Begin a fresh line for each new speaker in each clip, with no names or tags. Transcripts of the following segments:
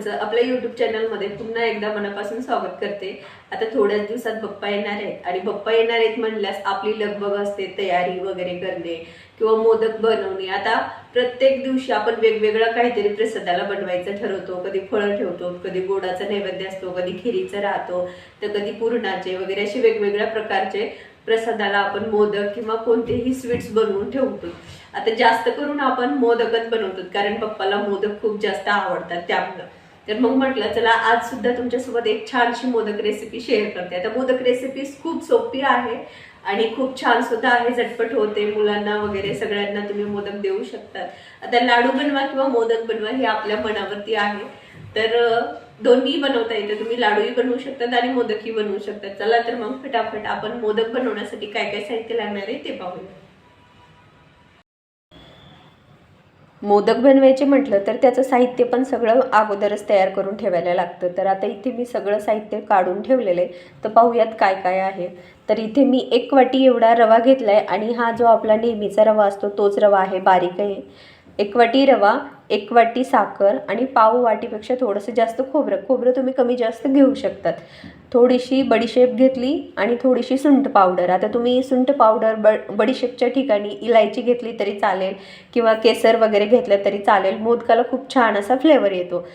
तुमचं आपल्या YouTube चॅनलमध्ये पुन्हा एकदा मनापासून स्वागत करते। आता थोड्याच दिवसात बाप्पा येणार आहेत आणि बाप्पा येणार आहेत म्हणल्यास आपली लगबग असते तयारी वगैरे करणे किंवा मोदक बनवणे। आता प्रत्येक दिवशी आपण वेगवेगळा काहीतरी प्रसादाला बनवायचं ठरवतो, कधी फळं ठेवतो, कधी गोडाचा नैवेद्य असतो, कधी खिरीचा राहतो, तर कधी पुरणाचे वगैरे असे वेगवेगळ्या प्रकारचे प्रसादाला आपण मोदक किंवा कोणतेही स्वीट्स बनवून ठेवतो। आता जास्त करून आपण मोदकच बनवतो कारण पप्पाला मोदक खूप जास्त आवडतात त्यामुळे। तर मग म्हटलं चला आज सुद्धा तुमच्यासोबत एक छानशी मोदक रेसिपी शेअर करते। आता मोदक रेसिपी खूप सोपी आहे आणि खूप छान सुद्धा आहे, झटपट होते, मुलांना वगैरे सगळ्यांना तुम्ही मोदक देऊ शकतात। आता लाडू बनवा किंवा मोदक बनवा हे आपल्या मनावरती आहे, तर दोन्ही बनवता येते। तुम्ही लाडूही बनवू शकतात आणि मोदकही बनवू शकतात। चला तर मग फटाफट आपण मोदक बनवण्यासाठी काय काय साहित्य लागणार आहे ते पाहूया। मोदक बनवायचे म्हटलं तर त्याचं साहित्य पण सगळं अगोदरच तयार करून ठेवायला लागतं। तर आता इथे मी सगळं साहित्य काढून ठेवलेलं आहे, तर पाहूयात काय काय आहे। तर इथे मी 1 वाटी एवढा रवा घेतलाय आणि हा जो आपला नेहमीचा रवा असतो तोच रवा आहे, बारीक आहे। 1 वाटी रवा, 1 वाटी साखर आणि पाव वाटीपेक्षा थोडंसं जास्त खोबरं तुम्ही कमी जास्त घेऊ शकतात। थोडीशी बडीशेप घेतली आणि थोडीशी सुंठ पावडर। आता तुम्ही सुंठ पावडर बडीशेपच्या ठिकाणी इलायची घेतली तरी चालेल किंवा केसर वगैरे घेतलं तरी चालेल, मोदकाला खूप छान असा फ्लेवर येतो।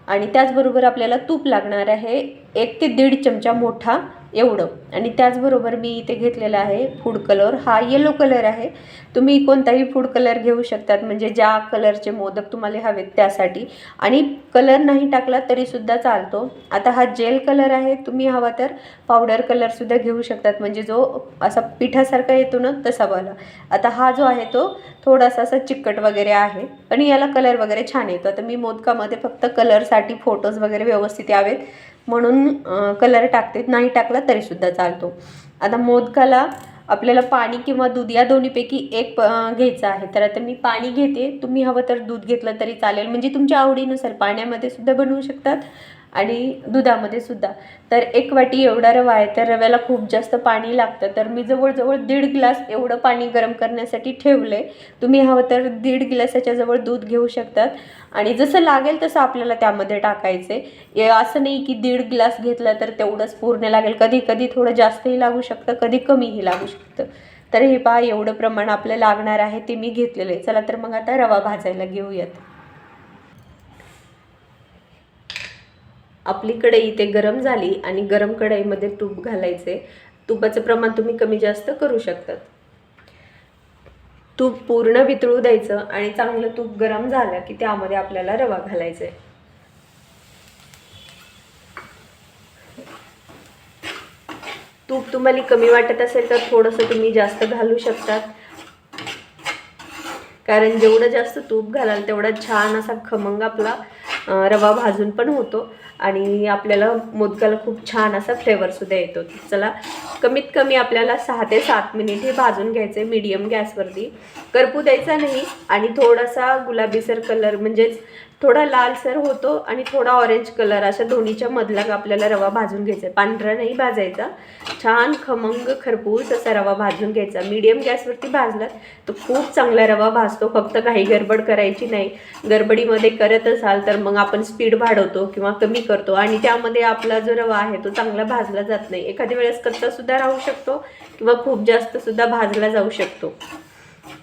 आणि त्याचबरोबर आपल्याला तूप लागणार आहे 1 ते 1.5 चमचा मोठा एवढं। आणि त्याचबरोबर मी इथे घेतलेला आहे फूड कलर, हा येलो कलर आहे। तुम्ही कोणताही फूड कलर घेऊ शकतात, म्हणजे ज्या कलरचे मोदक तुम्हाला हवेत त्यासाठी, आणि कलर नाही टाकला तरी सुद्धा चालतो। आता हा जेल कलर आहे, तुम्ही हवा तर पावडर कलर सुद्धा घेऊ शकतात, म्हणजे जो असा पिठासारखा येतो ना तसा वाला। आता हा जो आहे तो थोडासा असा चिकट वगैरे आहे पण याला कलर वगैरे छान येतो। आता मी मोदकामध्ये फक्त कलरसाठी फोटोज वगैरे व्यवस्थित यावेत म्हणून कलर टाकते, नाही टाकला तरी सुद्धा चालतो। आता मोदकाला आपल्याला पाणी किंवा दूध या दोन्हीपैकी एक घ्यायचं आहे। तर आता मी पाणी घेते, तुम्ही हवं तर दूध घेतलं तरी चालेल, म्हणजे तुमच्या आवडीनुसार पाण्यामध्ये सुद्धा बनवू शकतात आणि दुधामध्ये सुद्धा। तर 1 वाटी एवढा रवा आहे, तर रव्याला खूप जास्त पाणी लागतं, तर मी जवळजवळ 1.5 ग्लास एवढं पाणी गरम करण्यासाठी ठेवलंय। तुम्ही हवं तर 1.5 ग्लासाच्या जवळ दूध घेऊ शकतात आणि जसं लागेल तसं आपल्याला त्यामध्ये टाकायचे। असं नाही की 1.5 ग्लास घेतला तर तेवढंच पूर्ण लागेल, कधी कधी थोडं जास्तही लागू शकतं, कधी कमीही लागू शकतं। तर हे पहा एवढं प्रमाण आपल्याला लागणार आहे ते मी घेतलेलं आहे। चला तर मग आता रवा भाजायला घेऊयात। आपली कढई इथे गरम झाली आणि गरम कढईमध्ये तूप घालायचे। तुपाचं प्रमाण तुम्ही कमी जास्त करू शकतात। तूप पूर्ण वितळू द्यायचं आणि चांगलं तूप गरम झालं की त्यामध्ये आपल्याला रवा घालायचा आहे। तूप तुम्हाला कमी वाटत असेल तर थोडंसं तुम्ही जास्त घालू शकतात, कारण जेवढं जास्त तूप घालाल तेवढा छान असा खमंग आपला रवा भाजून पण होतो आणि आपल्याला मोदकाला खूप छान असा फ्लेवर सुद्धा येतो। चला कमीत कमी आपल्याला 6 ते 7 मिनिट हे भाजून घ्यायचे मीडियम गॅसवरती, करपू द्यायचा नाही। आणि थोडासा गुलाबीसर कलर म्हणजेच थोडा लालसर होतो आणि थोडा ऑरेंज कलर, अशा दोन्हीच्या मधला आपल्याला रवा भाजून घ्यायचा, पांढरा नाही भाजायचा। छान खमंग खरपूस असा रवा भाजून घ्यायचा। मीडियम गॅसवरती भाजलात तर खूप चांगला रवा भाजतो, फक्त काही गडबड करायची नाही। गडबडीमध्ये करत असाल तर मग आपण स्पीड वाढवतो किंवा कमी करतो आणि त्यामध्ये आपला जो रवा आहे तो चांगला भाजला जात नाही। एखाद्या वेळेस कच्चा सुद्धा राहू शकतो किंवा खूप जास्त सुद्धा भाजला जाऊ शकतो।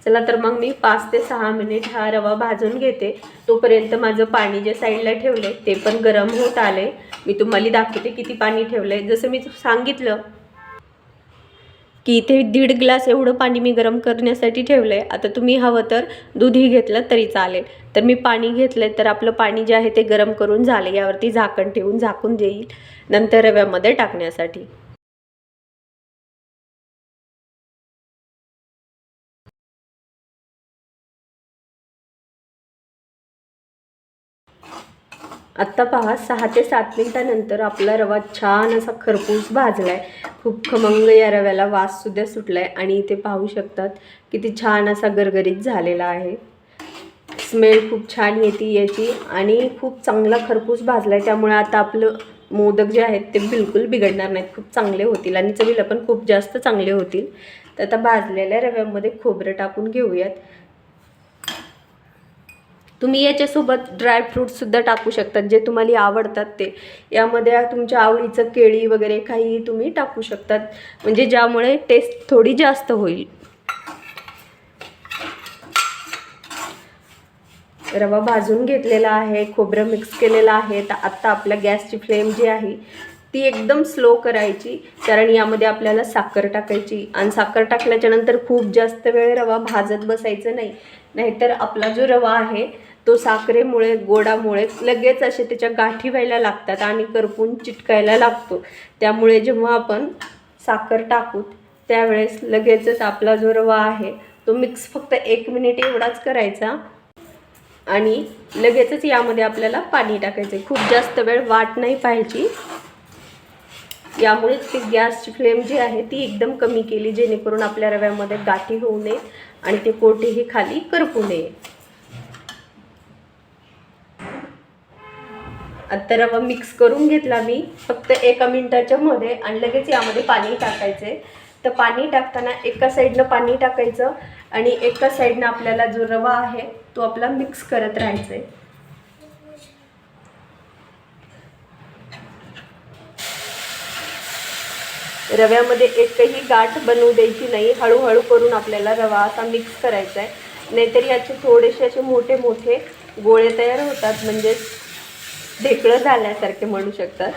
चला तर मग मी 5 ते 6 मिनिट हा रवा भाजून घेते। तोपर्यंत माझं पाणी जे साईडला ठेवले ते पण गरम होत आले। मी तुम्हाला दाखवते किती पाणी ठेवलंय। जसं मी सांगितलं की इथे 1.5 ग्लास एवढं पाणी मी गरम करण्यासाठी ठेवलंय। आता तुम्ही हवं तर दूधही घेतलं तरी चालेल। तर मी पाणी घेतलंय, तर आपलं पाणी जे आहे ते गरम करून झाले। यावरती झाकण ठेवून झाकून देईल नंतर रव्यामध्ये टाकण्यासाठी। आत्ता पहा 6 ते 7 मिनिटानंतर आपला रवा छान असा खरपूस भाजलाय, खूप खमंग या रव्याला वास सुद्धा सुटलाय आणि इथे पाहू शकतात किती छान असा गरगरीत झालेला आहे। स्मेल खूप छान येते याची आणि खूप चांगला खरपूस भाजलाय, त्यामुळे आता आपलं मोदक जे आहेत ते बिलकुल बिघडणार नाहीत, खूप चांगले होतील आणि चवीला पण खूप जास्त चांगले होतील। तर आता भाजलेल्या रव्यामध्ये खोबरं टाकून घेऊयात। तुम्ही याच्यासोबत ड्रायफ्रूटसुद्धा टाकू शकतात, जे तुम्हाला आवडतात ते. यामध्ये तुमच्या आवडीचं केळी वगैरे काही तुम्ही टाकू शकतात, म्हणजे ज्यामुळे टेस्ट थोडी जास्त होईल. रवा भाजून घेतलेला आहे, खोबरं मिक्स केलेलं आहे. तर आत्ता आपल्या गॅसची फ्लेम जी आहे ती एकदम स्लो करायची, कारण यामध्ये आपल्याला साखर टाकायची. आणि साखर टाकल्याच्या नंतर खूप जास्त वेळ रवा भाजत बसायचं नाही, नाहीतर आपला जो रवा आहे तो साखरेमुळे गोडामुळे लगेच असे त्याच्या गाठी व्हायला लागतात आणि करपून चिटकायला लागतो. त्यामुळे जेव्हा आपण साखर टाकू त्यावेळेस लगेचच आपला जो रवा आहे तो मिक्स फक्त 1 मिनिट एवढाच करायचा आणि लगेचच यामध्ये आपल्याला पाणी टाकायचं आहे. खूप जास्त वेळ वाट नाही पाहिजे. यामुळे ती गॅसची फ्लेम जी आहे ती एकदम कमी केली, जेणेकरून आपल्या रव्यामध्ये गाठी होऊ नये आणि ते कोठेही खाली करपू नये. आता रवा मिक्स करून घेतला मी फक्त 1 मिनिटाच्या मध्ये आणि लगेच यामध्ये पाणी टाकायचं आहे. तर पाणी टाकताना एका साईडनं पाणी टाकायचं आणि एका साईडनं आपल्याला जो रवा आहे तो आपला मिक्स करत राहायचा आहे. रव्यामध्ये एकही गाठ बनवू द्यायची नाही. हळूहळू करून आपल्याला रवा असा मिक्स करायचा आहे, नाहीतर याचे थोडेसे असे मोठे मोठे गोळे तयार होतात, म्हणजे ढेकळं झाल्यासारखे म्हणू शकतात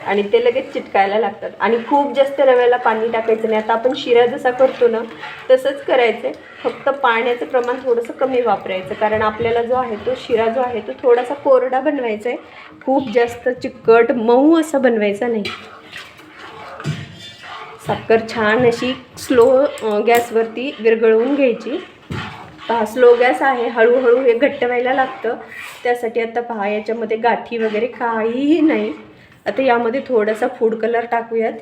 आणि ते लगेच चिटकायला लागतात. आणि खूप जास्त रव्याला पाणी टाकायचं नाही. आता आपण शिरा जसा करतो ना तसंच करायचं आहे, फक्त पाण्याचं प्रमाण थोडंसं कमी वापरायचं, कारण आपल्याला जो आहे तो शिरा जो आहे तो थोडासा कोरडा बनवायचा आहे, खूप जास्त चिकट मऊ असा बनवायचा नाही. साखर छान अशी स्लो गॅसवरती विरघळवून घ्यायची. पहा स्लो गॅस आहे, हळूहळू हे घट्ट व्हायला लागतं. त्यासाठी आता पहा याच्यामध्ये गाठी वगैरे काहीही नाही. आता यामध्ये थोडासा फूड कलर टाकूयात.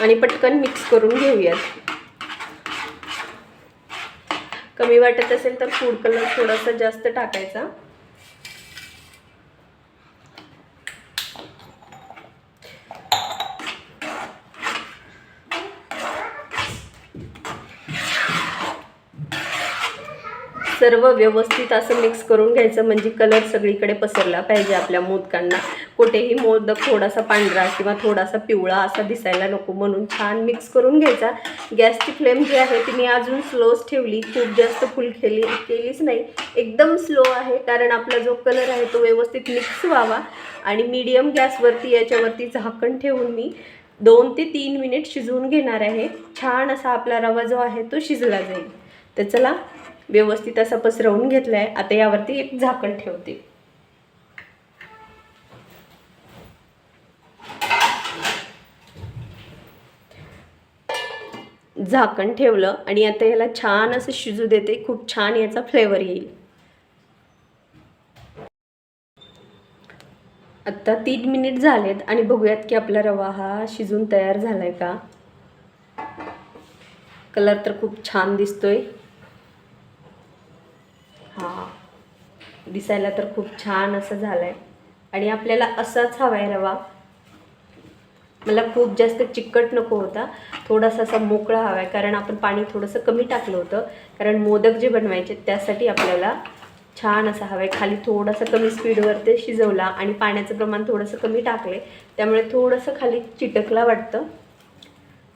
आणि पटकन मिक्स करून घेऊयात. कमी वाटत असेल तर फूड कलर थोडासा जास्त टाकायचा. सर्व व्यवस्थित असं मिक्स करून घ्यायचं, म्हणजे कलर सगळीकडे पसरला पाहिजे आपल्या मोदकांना. कुठेही मोदक थोडासा पांढरा किंवा थोडासा पिवळा असा दिसायला नको, म्हणून छान मिक्स करून घ्यायचा. गॅसची फ्लेम जी आहे ती मी अजून स्लोच ठेवली, खूप जास्त फुल केलीच नाही, एकदम स्लो आहे, कारण आपला जो कलर आहे तो व्यवस्थित मिक्स व्हावा. आणि मीडियम गॅसवरती याच्यावरती झाकण ठेवून मी 2 ते 3 मिनिट शिजवून घेणार आहे. छान असा आपला रवा जो आहे तो शिजला जाईल. तर चला व्यवस्थित असा पसरवून घेतला आहे. आता यावरती एक झाकण ठेवते. झाकण ठेवलं आणि आता याला छान असं शिजू देते, खूप छान याचा फ्लेवर येईल. आता 3 मिनिट झालेत आणि बघूयात की आपला रवा हा शिजून तयार झालाय का. कलर तर खूप छान दिसतोय. हां, दिसायला तर खूप छान असं झालं आहे आणि आपल्याला असाच हवा आहे रवा. मला खूप जास्त चिकट नको होता, थोडासा असा मोकळा हवा आहे, कारण आपण पाणी थोडंसं कमी टाकलं होतं, कारण मोदक जे बनवायचे त्यासाठी आपल्याला छान असा हवा आहे. खाली थोडासा कमी स्पीडवर ते शिजवला आणि पाण्याचं प्रमाण थोडंसं कमी टाकले, त्यामुळे थोडंसं खाली चिटकला वाटतं.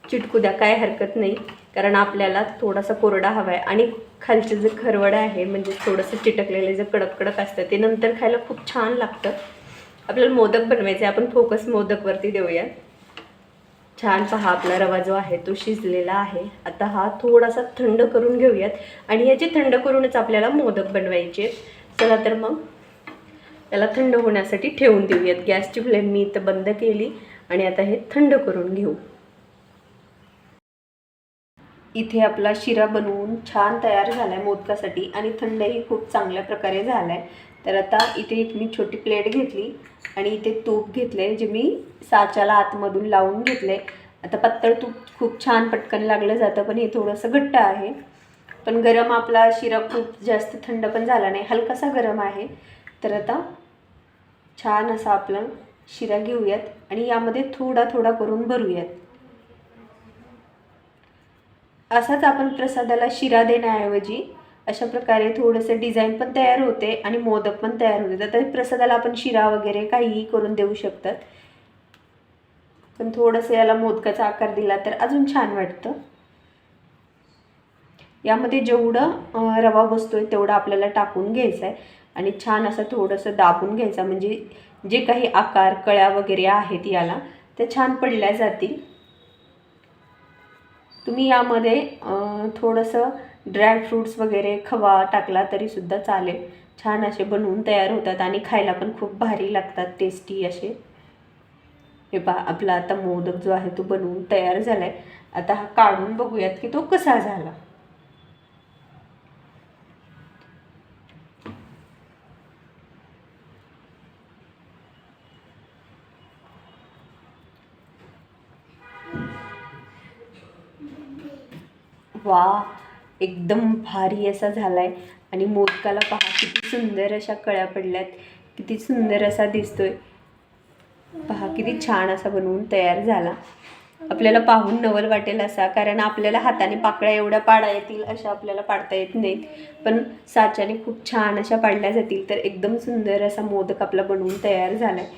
चिटकू द्या, काय हरकत नाही, कारण आपल्याला थोडासा कोरडा हवा आहे. आणि खालचे जे खरवडं आहे म्हणजे थोडंसं चिटकलेले जे कडक कडक असतं ते नंतर खायला खूप छान लागतं. आपल्याला मोदक बनवायचे, आपण फोकस मोदकवरती देऊया. छान पहा आपला रवा जो आहे तो शिजलेला आहे. आता हा थोडासा थंड करून घेऊयात आणि याचे थंड करूनच आपल्याला मोदक बनवायचे. चला तर मग त्याला थंड होण्यासाठी ठेवून देऊयात. गॅसची फ्लेम मी इथं बंद केली आणि आता हे थंड करून घेऊ. इथे आपला शिरा बनवून छान तयार झाला आहे मोदकासाठी आणि थंडही खूप चांगल्या प्रकारे झाला आहे. तर आता इथे एक मी छोटी प्लेट घेतली आणि इथे तूप घेतले, जे मी साच्याला आतमधून लावून घेतले. आता पातळ तूप खूप छान पटकन लागलं जातं, पण हे थोडंसं घट्ट आहे. पण गरम आपला शिरा खूप जास्त थंड पण झाला नाही, हलकासा गरम आहे. तर आता छान असा आपला शिरा घेऊयात आणि यामध्ये थोडा थोडा करून भरूयात. असाच आपण प्रसादाला शिरा देण्याऐवजी अशा प्रकारे थोडंसं डिझाईन पण तयार होते आणि मोदक पण तयार होते. आता प्रसादाला आपण शिरा वगैरे काहीही करून देऊ शकतात, पण थोडंसं याला मोदकाचा आकार दिला तर अजून छान वाटतं. यामध्ये जेवढं रवा बसतोय तेवढा आपल्याला टाकून घ्यायचा आहे आणि छान असं थोडंसं दाबून घ्यायचं, म्हणजे जे काही आकार कळ्या वगैरे आहेत याला ते छान पडल्या जातील. तुम्ही यामध्ये थोडंसं ड्रायफ्रूट्स वगैरे खवा टाकला तरीसुद्धा चालेल. छान असे बनवून तयार होतात आणि खायला पण खूप भारी लागतात, टेस्टी असे. हे पहा, आपला आता मोदक जो आहे तो बनवून तयार झाला आहे. आता हा काढून बघूयात की तो कसा झाला. वा, एकदम भारी असा झाला आहे. आणि मोदकाला पहा किती सुंदर अशा कळ्या पडल्यात, किती सुंदर असा दिसतोय. पहा किती छान असा बनवून तयार झाला. आपल्याला पाहून नवल वाटेल असा, कारण आपल्याला हाताने पाकळ्या एवढ्या पाडा येतील अशा आपल्याला पाडता येत नाहीत, पण साच्याने खूप छान अशा पाडल्या जातील. तर एकदम सुंदर असा मोदक आपला बनवून तयार झाला आहे.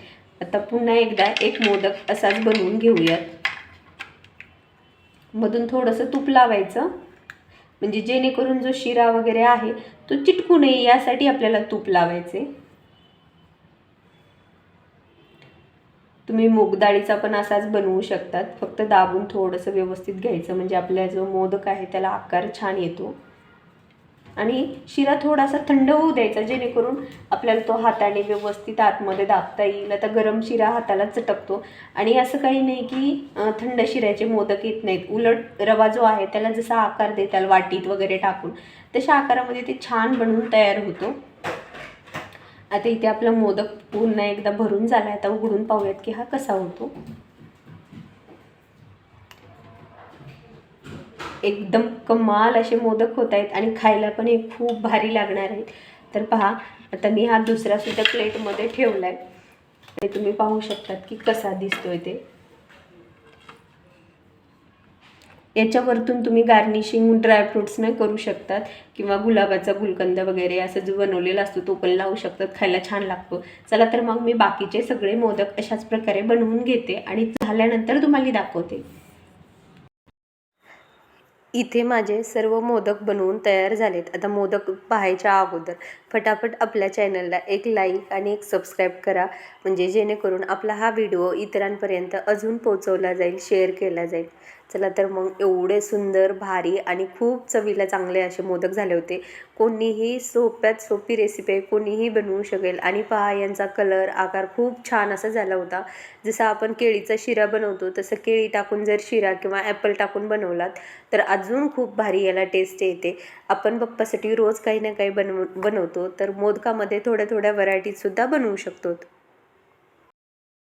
आता पुन्हा एकदा एक मोदक असाच बनवून घेऊयात. मधून थोडंसं तूप लावायचं, म्हणजे जेणेकरून जो शिरा वगैरे आहे तो चिटकू नये यासाठी आपल्याला तूप लावायचे. तुम्ही मूग डाळीचा पण असाच बनवू शकतात, फक्त दाबून थोडंसं व्यवस्थित घ्यायचं, म्हणजे आपला जो मोदक आहे त्याला आकार छान येतो. आणि शिरा थोडासा थंड होऊ द्यायचा, जेणेकरून आपल्याला तो हाताने व्यवस्थित आतमध्ये दाबता येईल. आता गरम शिरा हाताला चटकतो, आणि असं काही नाही की थंड शिऱ्याचे मोदक येत नाहीत. उलट रवा जो आहे त्याला जसा आकार देताल वाटीत वगैरे टाकून, तशा आकारामध्ये ते छान बनवून तयार होतो. आता इथे आपला मोदक पुन्हा एकदा भरून झाला. आता उघडून पाहूयात की हा कसा होतो. एकदम कमाल असे मोदक होत आहेत आणि खायला पण हे खूप भारी लागणार आहेत. तर पहा, आता मी हा दुसरा सुद्धा प्लेटमध्ये ठेवला आहे आणि तुम्ही पाहू शकतात की कसा दिसतोय ते. याच्यावरतून तुम्ही गार्निशिंग ड्रायफ्रूट्सने करू शकतात, किंवा गुलाबाचा गुलकंद वगैरे असं जो बनवलेला असतो तो पण लावू शकतात. खायला छान लागतो. चला तर मग मी बाकीचे सगळे मोदक अशाच प्रकारे बनवून घेते आणि झाल्यानंतर तुम्हाला दाखवते. इथे माझे सर्व मोदक बनवून तयार झालेत. आता मोदक पाहायच्या अगोदर फटाफट आपल्या चॅनलला एक लाईक आणि एक सबस्क्राईब करा, म्हणजे जेणेकरून आपला हा व्हिडिओ इतरांपर्यंत अजून पोहोचवला जाईल, शेअर केला जाईल. चला तर मग, एवढे सुंदर भारी आणि खूप चवीला चांगले असे मोदक झाले होते. कोणीही सोप्यात सोपी रेसिपी आहे, कोणीही बनवू शकेल. आणि पहा, यांचा कलर आकार खूप छान असा झाला होता. जसं आपण केळीचा शिरा बनवतो तसं केळी टाकून जर शिरा किंवा ॲपल टाकून बनवलात तर अजून खूप भारी याला टेस्ट येते. आपण बाप्पासाठी रोज काही ना काही बनवतो, तर मोदकामध्ये थोड्या थोड्या व्हरायटीजसुद्धा बनवू शकतो.